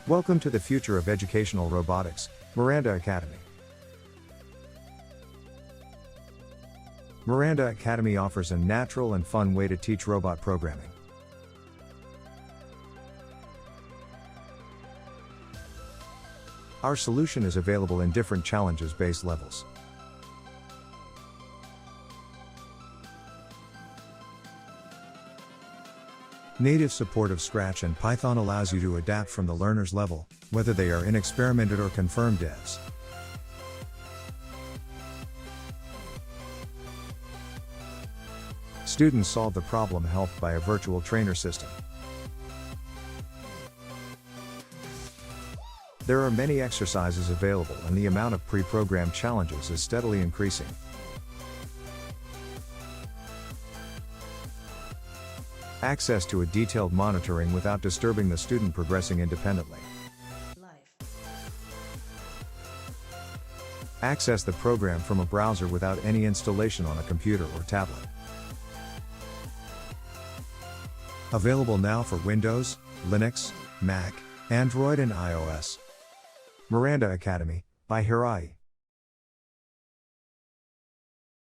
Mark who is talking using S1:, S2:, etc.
S1: Welcome to the future of educational robotics, Miranda Academy. Miranda Academy offers a natural and fun way to teach robot programming. Our solution is available in different challenges-based levels. Native support of Scratch and Python allows you to adapt from the learner's level, whether they are in experimented or confirmed devs. Students solve the problem helped by a virtual trainer system. There are many exercises available and the amount of pre-programmed challenges is steadily increasing. Access to a detailed monitoring without disturbing the student progressing independently. Access the program from a browser without any installation on a computer or tablet. Available now for Windows, Linux, Mac, Android and iOS. Miranda Academy, by Hirai.